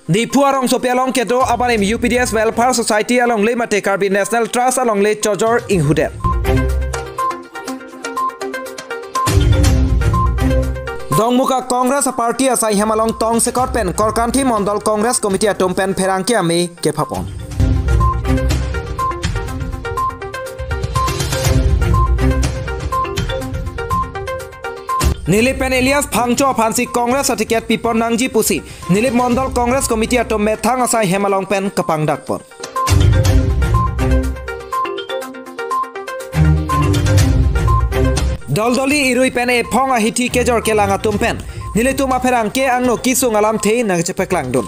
Dipu arong sopialong kedo abarim UPDS Welfare Society along le mate Karbi National Trust along le Chojor Inghudet. Dongmuka Congress Party asai hemalong tong sekot pen Korkanthi Mondol Congress Committee atom pen Pherangki ami kepapon. Nilip pen Elias Phangcho Phansi Congress atiket Pipon Nangji Pusi Nilip Mondol Congress Committee atom methang asai hemalong pen Kapang Dakpor. Doldoli irui pen e phong a hiti kejor kelang atum pen Nilitum aperang ke angno kisung alam thei nang cepeklang dun.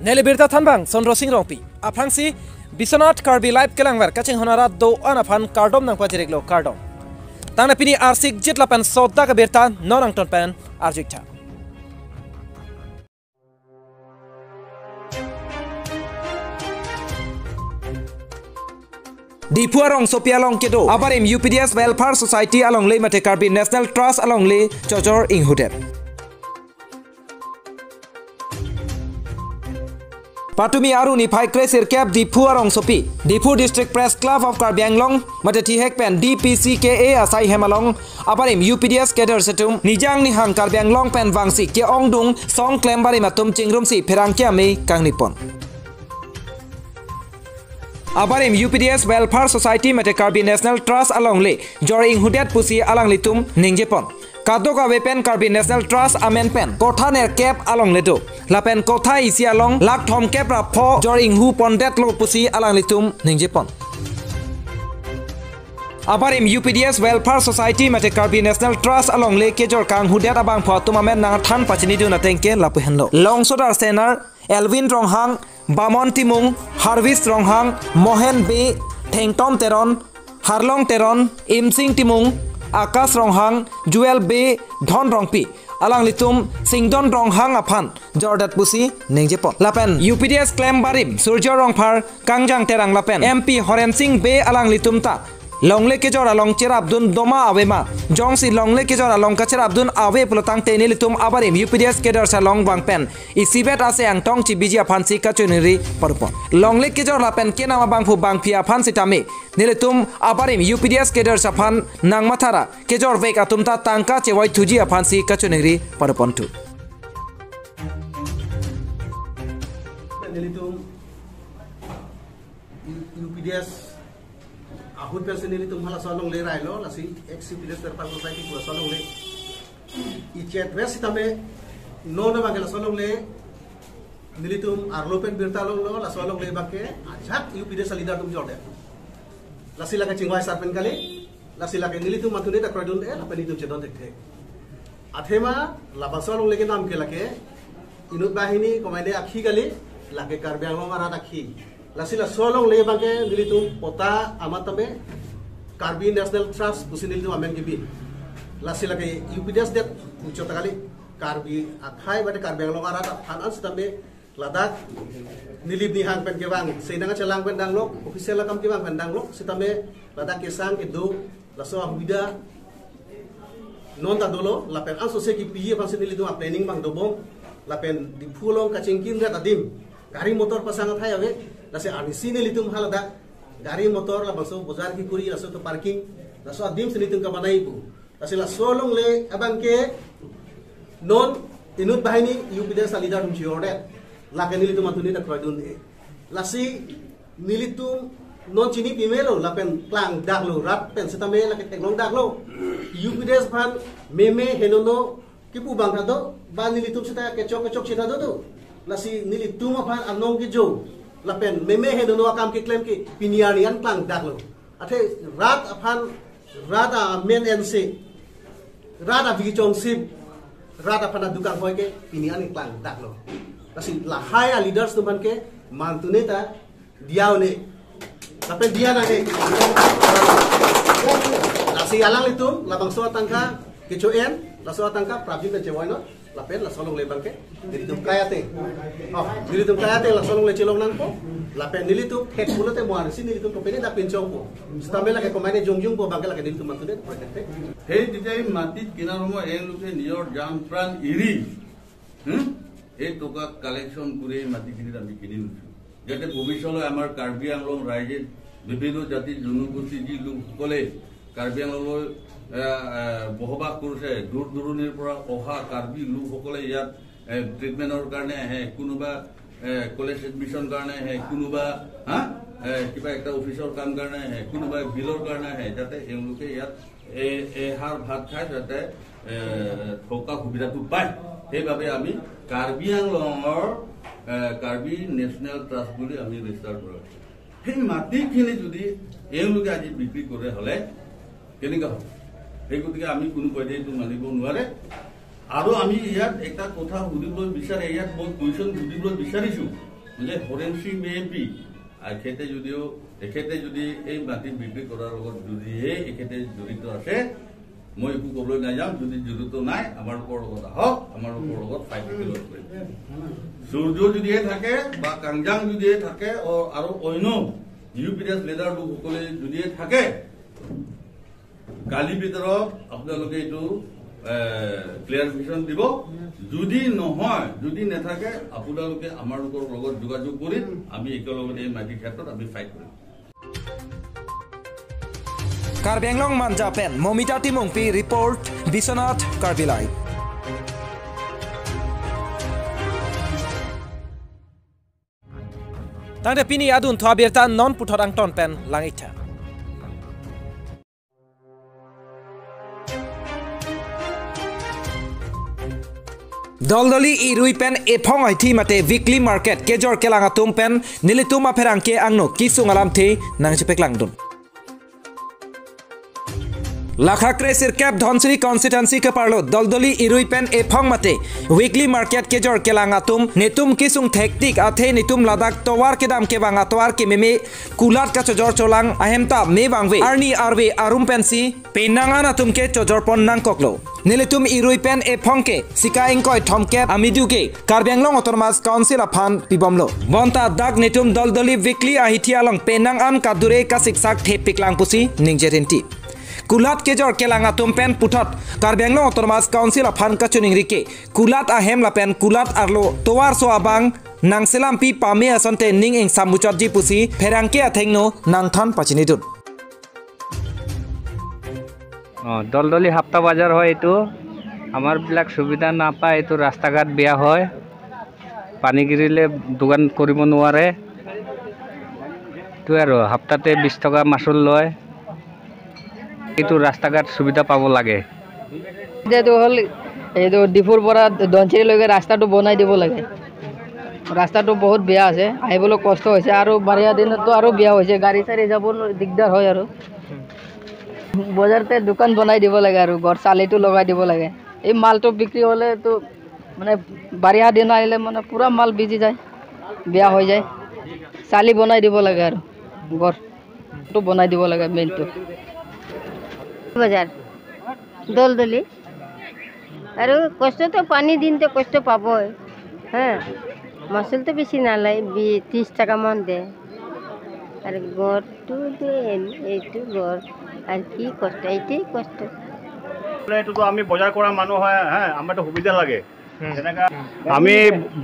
Nelibirta thanbang Sondro Singh Rongpi Aphangsi Biswanath Karbi live kelangwer kaching honara do anaphan kardom nang pajireglo kardom. Tangna pini arsik jitla pen sodda ka birta norang ton pen arjikcha. Dipu arong sopialong kedo abarim UPDS Welfare Society along le mate Karbi National Trust along le Chojor Inghudet. Patumi aru ni phai kresir cap Dipu arong sopi Dipu District Press Club of Karbi Anglong mate thi hek pen DPCKA asai hemalong abarim UPDS kedar setum nijang ni hang Karbi Anglong pen wangsi ke ongdung song klembari matum chingrum si Pherangki ami kangnipon. Abarim UPDS Welfare Society mate Karbi National Trust along le Jor Inghudet pusi alang litum ningjepon. Kadoka wepen Karbi National Trust amen pen kotha ner cap along ledo. Lapen kotha isi along lak thom cap ra pho Jor Inghu pondet lo pusi alang litum ningjepon. Abarim UPDS Welfare Society mate Karbi National Trust along le kejor kang hudet abang pho tumamen nang than pachini du na tengke lapu henlo. Longsodar senar Elvin Ronghang Bamon Timung, Harvis Ronghang, Mohen B, Thengtom Teron, Harlong Teron, Imsing Timung, Akas Ronghang, Juel B, Dhon Rongpi, Alang Litum, Singdon Ronghang Aphan, Jordat Pusi, Ningjepon. Lapen, UPDS Klem Barim, Surjo Rongphar, Kangjang Terang Lapen, MP Horen Singh B, Alang Litum Ta. Longle kejora long cerabdun doma awema jongsi longle kejora long kacerabdun awe pulotang tenilitum abarim UPDS kedar sa long bangpen isibet ase ang tong ci biji aphansi kachuniri parupon longle kejora pen kenama bangfu bangpi aphansi tame nilitum abarim UPDS kedar sa phan nang mathara kejor vek atumta tangka chewai thuji aphansi kachuniri parupon tu nilitum UPDS Ahud person ini tum hala solong le railo lasi ex-UPDS Welfare Society pura solong le ichet wes itame no na bagela solong le nilitum arlopen birtalong lo la solong le bakke ajak UPDS leader tum jorde lasi la kachingwai sarpen kali lasi la ke nilitum matune ta kradun e la penitum chedon dekhe athema la basolong le ke nam ke lake inut bahini komande akhi kali la ke Karbi Anglong ara akhi Lasila solong le bangke nilitum pota amatame Karbi National Trust pusin nilitum amen gibi lasila ke UPDS det ucota kali Karbi akhai bade Karbi Anglong arata phanan sitambe ladak nilib ni hang pen gewang seinanga celang pen danglok official kam gewang pen danglok sitambe ladak kesang edo laso ahbida non ta dolo lapen anso se ki piye pan nilitum planning bang dobong lapen di phulong kachingkin ret adim gari motor pasangat hai ave lase anisi nilitum halada gari motor la baso bozar ki kuri laso to parking laso adim sinitum ka banai pu lase la solong le abangke non inut bahini UPDS leader tum jiorde la ka nilitum atuni da krodun e lasi nilitum non chini pimelo la pen plang daglo rat pen setame la ke teklong daglo UPDS ban meme henono kipu bangka do ba nilitum sita kechok sita do lasi nilitum ban anong ki jo lapen meme henono akam ki claim ki pinianian plang daklo athe rat aphan rata men nc rata vichong sip rata pana dukang hoy ke piniani plang daklo lasi la haya leaders tuman ke mantuneta diaune lapen diana ke lasi alang litum labang so tangka kecoen laso tangka prabin pe chewoy no lapen la solong le bangke nilitum kayate nilitum kayate la solong le cilong nang po lapen nilitum het pulote mo arsi nilitum ko pene da pinchong po stamela ke komane jongjung po bangke la ke nilitum matude project he ditai matit kinaromo eluke nior jam pran iri এই টকা collection করে মাটিখিনিত আমি কিনি লৈছো যাতে ভৱিষ্যতলৈ আমাৰ কাৰ্বি আংলং ৰাইজে বিভিন্ন জাতি জনগোষ্ঠী যি লোকসকলে কাৰ্বি আংলংলৈ বসবাস কৰিছে দূৰ দূৰণিৰ পৰা অহা কাৰ্বি লোকসকলে ইয়াত ট্ৰিটমেণ্টৰ কাৰণে আহে কোনোবা কলেজ এডমিশ্যন কাৰণে আহে কোনোবা কিবা একটা অফিচৰ কাম কাৰণে আহে কোনোবা বিলৰ কাৰণে আহে যাতে এওঁলোকে ইয়াত এহাৰ ভাত খাই যাতে থকা সুবিধাটো পায় সেইবাবে আমি কাৰ্বি আংলঙৰ কাৰ্বি নেশ্যনেল ট্ৰাষ্ট বুলি আমি ৰেজিষ্টাৰ কৰা সেই মাটিখিনি যদি এওঁলোকে আজি বিক্ৰী কৰে হ'লে কেনেকুৱা হ'ব সেই গতিকে আমি কোনো পধ্যে এইটো মানিব নোৱাৰে আৰু আমি ইয়াত এটা কথা সুধিবলৈ বিচাৰে ইয়াত মই কুৱেশ্যন সুধিবলৈ বিচাৰিছো যে হৰেণ সিং মেএমপি এখেতে যদি এই মাটি বিক্ৰী কৰাৰ লগত যদিহে এখেতে জড়িত আছে মই একো ক'বলৈ নাযাম যদি জড়িত নাই আমাৰ ওপৰৰ লগত আহক আমাৰ ওপৰৰ লগত ফাইট কৰিম সূৰ্য যদিহে থাকে বা কাংজাং যদিহে থাকে আৰু অন্য ইউপিএছ লিডাৰ লোকসকলে যদিহে থাকে কালিৰ ভিতৰত আপোনালোকে এইটো ক্লিয়াৰিফিকেশ্যন দিব যদি নহয় যদি নাথাকে আপোনালোকে আমাৰ লগত যোগাযোগ কৰি আমি একেলগতে এই মাটিৰ ক্ষেত্ৰত আমি ফাইট কৰিম কাৰ্বি আংলং মানজাপেন মমিতা টিমংপি ৰিপৰ্ট বিশ্বনাথ কাৰ্বি লাইভ তাতে পিনি আদুন থোৱা বেৰতা নন পুথত আংটন পেন লাঙিঠা দলদলি ইৰুই পেন এফং আইথি মাতে উইকলি মার্কেট কেজর কেলাঙাতুম পেন নিলিতুম আফেরাংকে আংনো কিসুং আলাম থে নাংচিপেক লাংদুন লাখাক্রে সিরকেপ ধনশ্রী কনস্টিটুয়েন্সি के पार्लो दलदली इरुई पेन एफंग माते वीकली मार्केट के जोर के लांगातुम नेतुम किसुं थेक्टिक आथे नितुम लादाक तोवार के दाम के बांगा तोवार के मेमे कुलाट का चोजर चोलांग अहेमता मे बांगवे आर्नी आरवे आरुम पेंसी पेनांगा ना तुम के चोजर पन नांग कोकलो निलितुम इरुई पेन एफंग के सिकाइंग कोय थमके आमिदुके कार्बि आंलंग ऑटोनोमस काउंसिल अफान पिबमलो बंता दाग नेतुम दलदली वीकली आहिथियालंग पेनांग आन कादुरे का सिकसाक थेपिक लांगपुसी निंगजेरेंटी कुलाट केजर केलांगा तुमपेन पुथत कार्बि आंलंग ऑटोनोमस काउंसिल अफान कचुनिंगरिके कुलाट आहेम लापेन कुलाट आरलो तोवार सो आबांग नांगसेलाम पि पामे असनते निंग इंग सामुचत जी पुसी फेरांके आथेंगनो नांगथान पाचिनिदुन দলদলি হাপ্তা বাজার হয় এইটো আমার বিলাক সুবিধা না পায় এইটো রাস্তা ঘাট বেয়া হয় পানি গিরিলে দোকান কৰিব নোৱাৰে তো আৰু হাপ্তাতে 20 টকা মাসুল লয় এইটো ৰাস্তা ঘাট সুবিধা পাব লাগে যেটো হল এইটো ডিফুৰ পৰা দনচিৰি লৈকে ৰাস্তাটো বনাই দিব লাগে ৰাস্তাটো বহুত বেয়া আছে আহিবলৈ কষ্ট হৈছে আৰু বাৰিয়া দিনতো আৰু বেয়া হৈছে গাড়ী চাৰি যাব দিগদাৰ হয় আৰু বজাৰতে দোকান বনাই দিব লাগে আৰু ঘৰ চালিটো লগাই দিব লাগে এই মালটো বিক্ৰী হলে তো মানে বাৰিয়া দিন আহিলে মানে পুৰা মাল বিজি যায় বেয়া হৈ যায় চালি বনাই দিব লাগে আৰু ঘৰটো বনাই দিব লাগে মেইনটো বাজার দলদলি আর কষ্ট তো পানি দিন তো কষ্ট পাবই হ্যাঁ মাসুল তো বেশি না লাই 30 টাকা মান দে আর গড়টু দেন এইটু গড় আর কি কষ্ট এইটাই কষ্ট এইটো তো আমি বজাৰ কৰা মানুহ হয় হ্যাঁ আমাৰটো সুবিধা লাগে যেনেকা আমি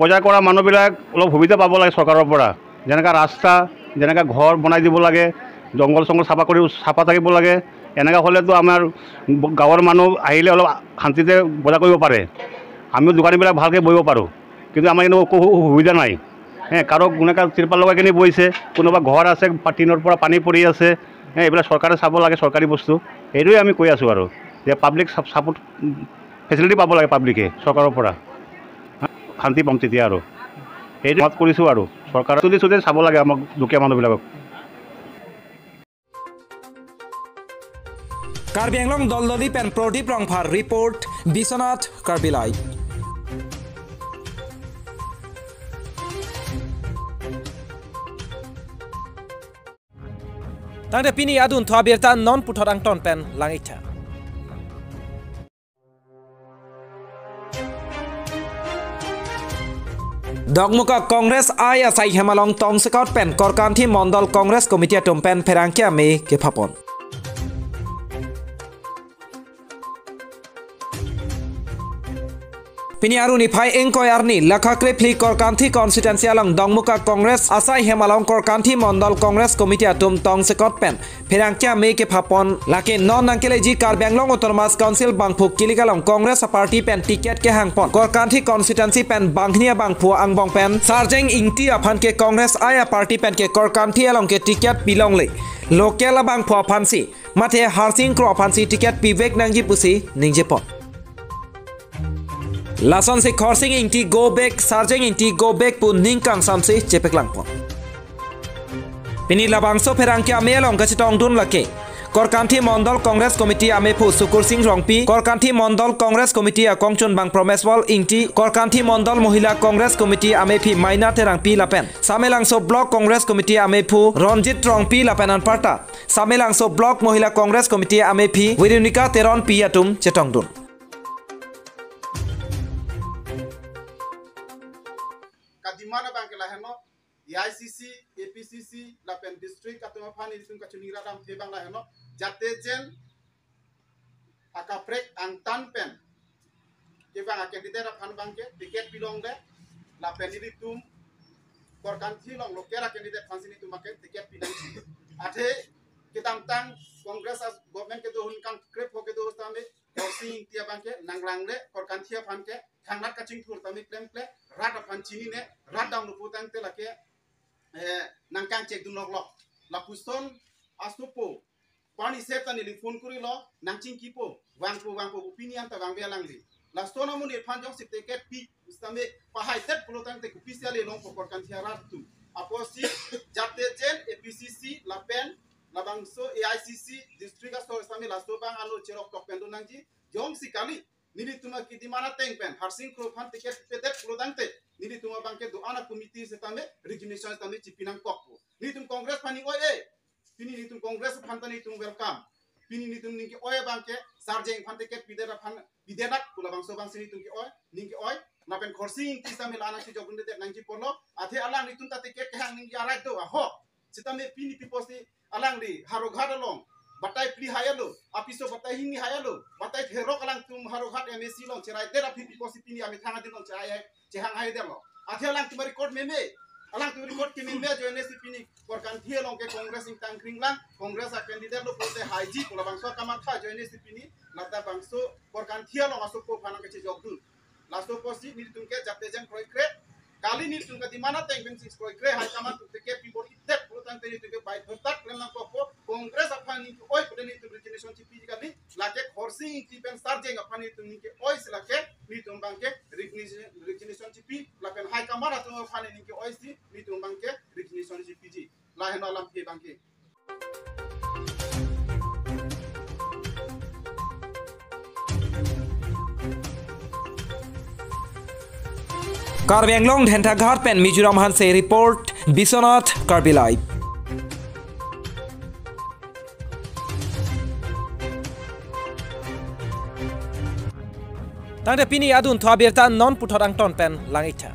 বজাৰ কৰা মানুহবিলাক অলপ সুবিধা পাব লাগে চৰকাৰৰ পৰা যেনেকা ৰাস্তা যেনেকা ঘৰ বনাই দিব লাগে জংগল চংগল চাফা কৰি চাফা থাকিব লাগে এনেকা হলেতো আমাৰ গাঁৱৰ মানুহ আহিলে অলপ শান্তিতে বজাৰ কৰিব পাৰে আমিও দোকানীবিলাক ভালকৈ বহিব পাৰোঁ কিন্তু আমাৰ এনেকুৱা সুবিধা নাই কাৰো কোনোকা তিৰপাল লগাই কিনে বহিছে কোনোবা ঘৰ আছে টিনৰ পৰা পানী পৰি আছে এইবিলাক চৰকাৰে চাব লাগে চৰকাৰী বস্তু এইটোৱে আমি কৈ আছোঁ আৰু যে পাব্লিক ছাপোৰ্ট ফেচিলিটি পাব লাগে পাব্লিকে চৰকাৰৰ পৰা শান্তি পাম তেতিয়া আৰু এইটো মাত কৰিছোঁ আৰু চৰকাৰে চুটি চাব লাগে আমাক দুখীয়া মানুহবিলাকক कार्बि आंलंग दलदली पेन प्रदीप रंगफार रिपोर्ट बिश्वनाथ कार्बि लाइव तांते पिनी आदुन थोआ बेरता नन पुथत आंटन पेन लांगिथा Dogmuka Congress Aya Sai Hemalong Tong Sekot Pen Korkanthi Mondol Congress Committee Tumpen Perangkia Me Kepapon. Pini aruni phai engkoi arni lakhakre phli Korkanthi constituency along Dongmuka Congress Asai Hemalong Korkanthi Mondol Congress Committee Atum Tong Sekot Pen Perangkia Me Kepapon lake non Nankeleji Karbenglong Autonomous Council Bangphu Kiligalong Congress Party Pen ticket ke hangpon Korkanthi constituency pen Bangnia Bangphu Angbong Pen Sarjeng Ingti Aphan ke Congress Aya Party Pen ke Korkanthi along ke ticket bilong le Local Bangphu Aphansi Mathe Harsing Kro Aphansi ticket Pivek Nangji Pusi Ningjepon Lason se Khorsing Ingti go back Sarjeng Ingti go back pu Ningkang Samsi Chepek Langpon Pini labangso Perangkia melong kachitong dun lake Korkanthi Mondol Congress Committee ame pu Sukur Singh Rongpi Korkanthi Mondol Congress Committee Kongchun Bang Promeswal Ingti Korkanthi Mondol Mohila Congress Committee ame phi Maina Terangpi Lapen Samelangso Block Congress Committee ame pu Ronjit Rongpi Lapenan Parta Samelangso Block Mohila Congress Committee ame phi Wirunika Teron Piatum Chetong dun Kadimana bangke laheno ICC APCC Lapen district atau Pani Lisung Kacunira Ram Tebang laheno jate jen akaprek angtan pen kebang akandidera pan bangke tiket pilong de Lapen iritum Korkanthi long lokera kandidat pansini tu make tiket pilong ate kitantang Kongres government ke dohun kan krep ho ke doh tame Korsi tia bangke nanglang de Korkanthi panke thangnat kaching thur tame klem kle rat pan chini ne rat dang luputang te lake nangkang cek dunok lo lapuston asupo pani setani li phone kuri lo nangching kipo wangpo opinion ta wangbe langli lastona mun irfan jong sik tiket pi istame pahai tet pulotang te officially long Korkanthi rat tu aposi jate jen APCC Lapen labangso AICC district asto istame lasto bang alo cherok tok pendo nangji jong sikali nili tuma kidimana tengpen harsing kro phan tiket pedet pulotang te nili tuma bangke do ana committee setame recognition setame cipinang kokpo nili tum Congress pani oye pini nili tum Congress phantani tum welcome pini nili tum ningki oye bangke sarjeng phan tiket pidera phan bidenak pula bangso bangsi nili tum ki oye ningki oye napen khorsing tisame lana ki jogunde de nangji polo athe alang nili tum ta tiket kahang ningki arai do aho setame pini piposi alang di haroghat along batai pli hayalo apiso batai hini hayalo batai herok alang tum haroghat MSC long cerai dera pipi posi pini ami thana dilong cerai cehang hay delo athe alang tum record meme alang tum record ki meme joine si pini Korkanthi long ke Congress ing tangkring lang Congress a candidate lo pote haji pola bangso kamatha joine si pini lata bangso Korkanthi long aso ko phana ke jogdul lasto posi ni tum ke jate jang kroi kre kali ni tum ka di mana teng ben six kroi kre hay kamat tum ke pibor itet pulutang te ni tum ke bai bertak lem nang ko Congress apani oi pudeni tum recognition chipi kali lake khorsi ti pen sarjeng apani tum ni ke oi silake ni tum bangke recognition chipi lapen hay kamara tum apani ni ke oi si ni tum bangke recognition chipi ji laheno alam ke bangke Karbenglong Dhentaghat Pen Mizoram Hanse report Biswanath Karbi Live Tangde pini adun thwabirta non puthorang ton pen langitha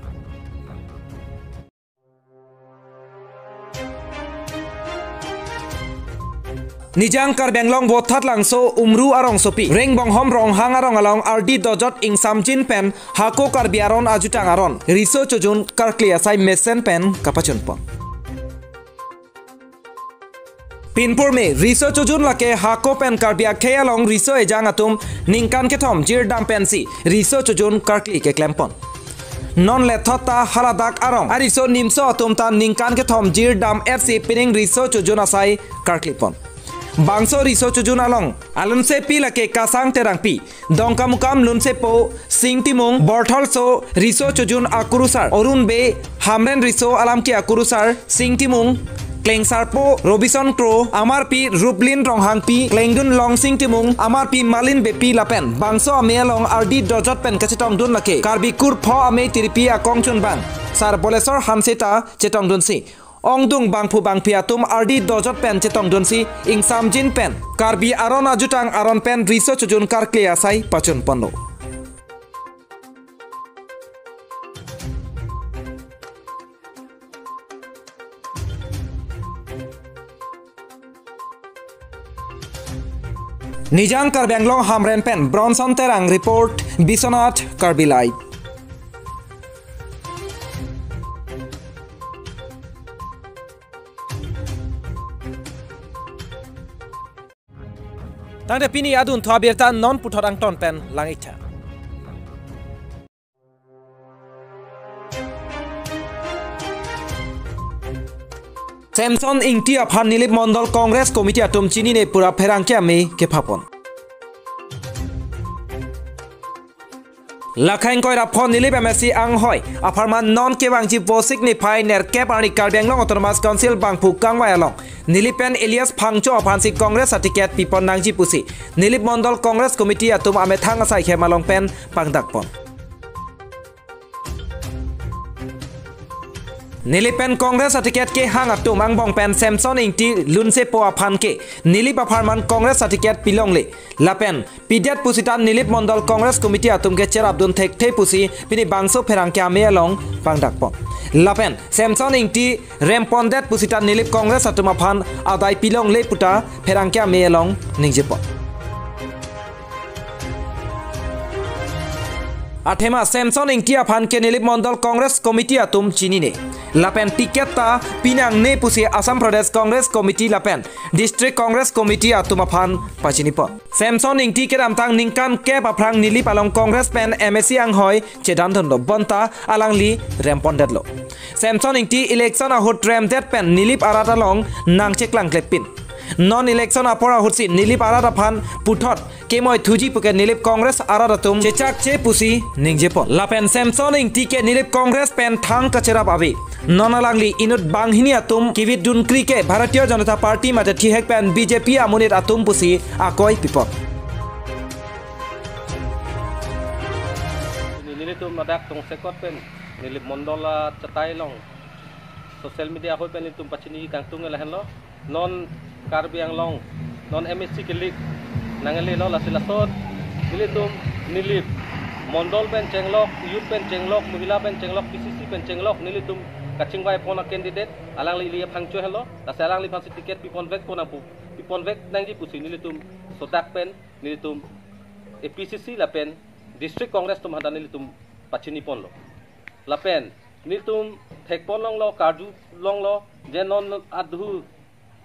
Nijang Karbenglong Bothat Langso Umru Arong Sopi Reng Bonghom Rong Hang Arong Along RD Dojot Ing Samjin Pen Hako Karbiaron Ajutang Aron Riso Chojun Karkli Asai Mesen Pen Kapachun Pon Pinpur me Riso Chojun Lake Hako Pen Karbia Khe Along Riso Ejang Atum Ningkan Kethom Jir Dam Pensi Riso Chojun Karkli Ke Klempon Non lethota haladak arong Ariso Nimso Atum Ta Ningkan Kethom Jir Dam FC Pining Riso Chojun Asai Karkli Pon Bangso Riso Chojun Along Alunse Pi Lake Kasang Terang Pi Dongkamukam Lunse Po Sing Timung Borthol So Riso Chojun Akurusar Orun Be Hamren Riso Alam Ki Akurusar Sing Timung Klengsar Po Robinson Crow Amar Pi Rublin Ronghang Pi Klengdun Long Sing Timung Amar Pi Malin Be Pi Lapen Bangso Ame Along RD Dojot Pen Kachetong Dun Lake Karbi Kur Pho Ame Tiripi Akong Chun Bang Sar Bolesor Hanseta Chetong Dun Si Ongdung Bangphu Bangpiatum RD Dojot Pen Chetong Dunsi Ing Samjin Pen Karbi Aron Ajutang Aron Pen Riso Chojun Karkli Asai Pachun Pono Nijang Karbi Anglong Hamren Pen Bronson Terang report Biswanath Karbi Live. Tangde pini adun thwa birta non puthorang ton pen langitha. Samson Ingti Aphan Nilip Mondol Congress Committee atum chini ne pura pherangke ami ke phapon. Lakhain koi raphon Nilip MSC ang hoi apharman non ke bangji bosik ni phai ner ke parni Karbi Anglong Autonomous Council bangphu kangwai along. Nilipen Elias Phangcho Aphansi Congress atiket pipon nangji pusi. Nilip Mondol Congress Committee atum ame thang asai khemalong pen pangdakpon. Nilipen Congress atiket ke hang atum ang bong pen Samson Ingti lunse po aphan ke Nilip apharman Congress atiket pilongle lapen pidiat pusitan Nilip Mondol Congress Committee atum ke cher abdun thek the pusi pini bangso pherang ke ame along pangdakpon lapen Samson Ingti rempondet pusitan Nilip Congress atum aphan adai pilongle puta pherang ke ame along ningjepon Athema Samson Ingti aphan ke Nilip Mondol Congress Committee atum chini ne lapen tiket ta pinang ne pusi Assam Pradesh Congress Committee lapen District Congress Committee atum aphan pachinipon Samson Ingti ke ramtang ningkan ke paprang Nilip along Congress pen MSC ang hoi chedan thondo bonta alangli rempondetlo Samson Ingti election ahut remdet pen Nilip arat along nangchek langklepin non-election apora hutsi Nilip arat aphan puthot kemoi thuji puke Nilip Congress arat atum chechak che pusi ningjepon lapen Samson Ingti ke Nilip Congress pen thang kachera babi nonalangli inut banghini atum kivit dunkri ke Bharatiya Janata Party mate thihek pen BJP amunit atum pusi akoi pipon Nilitum nadak tong sekot pen Nilip Mondola chatai long social media hoi pen litum pachini kangtung lahen lo non Karbi Anglong non MSC kelik nangali lo lasilasot nilitum Nilip Mondol pen cenglok youth pen cenglok muhila pen cenglok PCC pen cenglok nilitum kachingwai pona candidate alangli Elia Phangcho hello lasi alangli phansi tiket pipon vek pona pu pipon vek nangji pusi nilitum sotak pen nilitum PCC la pen District Congress tum hada nilitum pachini pon lo la pen nilitum thekpon long lo karju long lo jenon adhu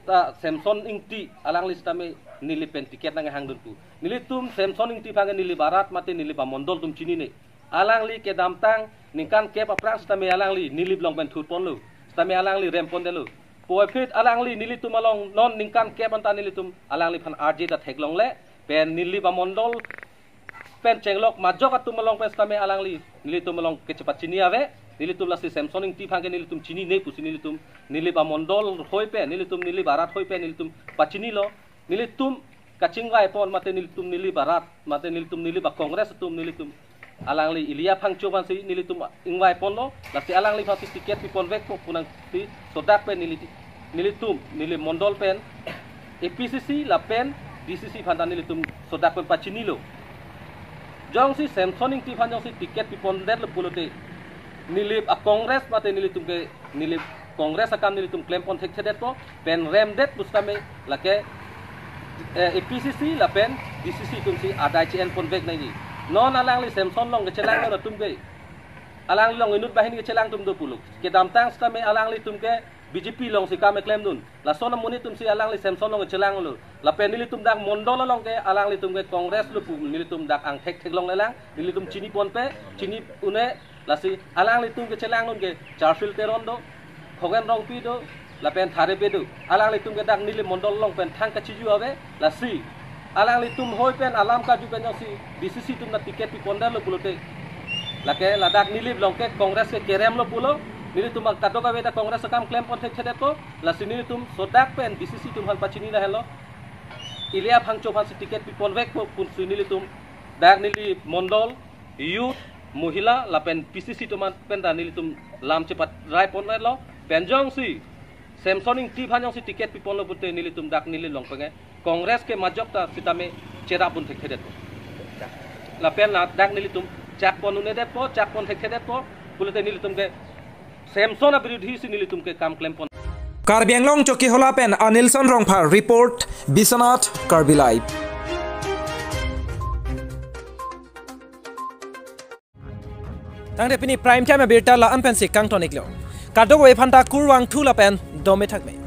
ta Samson Ingti alang listame Nilip pen tiket nang hangdun tu nilitum Samson Ingti phange Nilip barat mate Nilip Mondol tum chini ne alang li ke damtang ningkan ke paprang stame alang li Nilip long pen thut pon lu stame alang li rem pon delu poifit alang li nilitum along non ningkan ke panta nilitum alang li phan RJ ta theklong le pen Nilip Mondol pen cenglok majok atum along pen stame alang li nilitum along ke cepat chini ave nilitum lasi Samson Ingti phange nilitum chini ne pusi nilitum Nilip Mondol hoi pe nilitum Nilip barat hoi pe nilitum pachini lo nilitum kachingwai pon mate nilitum Nilip barat mate nilitum Nilip Congress tum nilitum alangli Elia Phangcho phansi nilitum ingwai pon lo lasi alangli phansi tiket pipon vek po punang ti sodak pen nilitum Nilip Mondol pen APCC la pen DCC phanda nilitum sodak pen pachini lo jongsi Samson Ingti phanjong si tiket pipon det lo pulote Nilip Congress mate nilitum ke Nilip Congress akan nilitum claim pon thek thedet po pen remdet bustame lake APCC la pen DCC tum si adai chen pon vek nai non alangli Samson long ke chelang lo tum ke alangli long inut bahini ke chelang tum do puluk ke damtang stame alangli tum ke BJP long si kame claim dun la sona muni tum si alangli Samson long ke chelang lo la pen nilitum dak Mondol long ke alangli tum ke Congress lu pu nilitum dak ang thek long lelang nilitum chini pon pe chini une lasi alang litung ke chelang nun ke charfil terondo khogen rong pi do la pen thare pe do alang litung ke dak Nilip Mondol long pen thang ka chiju ave lasi alang litum hoi pen alam ka ju pen si DCC tum na tiket pi pondar lo pulote la ke la dak Nilip long ke Congress ke kerem lo pulo nilitum ak kadoka ve da Congress kam claim pon thek chedet ko lasi nilitum sodak pen DCC tum hal pachini la hello Elia Phangcho phansi tiket pi pon vek po pun nilitum dak Nilip Mondol youth Muhila lapen PCC tuman penda nilitum lam cepat rai pon lo penjong si Samson Ingti phanjong si tiket pipon lo putte nilitum dak nili long penge Congress ke majok ta sitame chera pun thek thedet lapen na dak nilitum chak pon une det po chak pon thek thedet po pulte nilitum ke Samson abirudhi si nilitum ke kam claim pon Karbi Anglong choki hola pen Anilson Rongphar report Biswanath Karbi Live Tang de pini prime time berta la ampen si kang tonik lo. Kadok we phanta kurwang thu la pen dome thak me.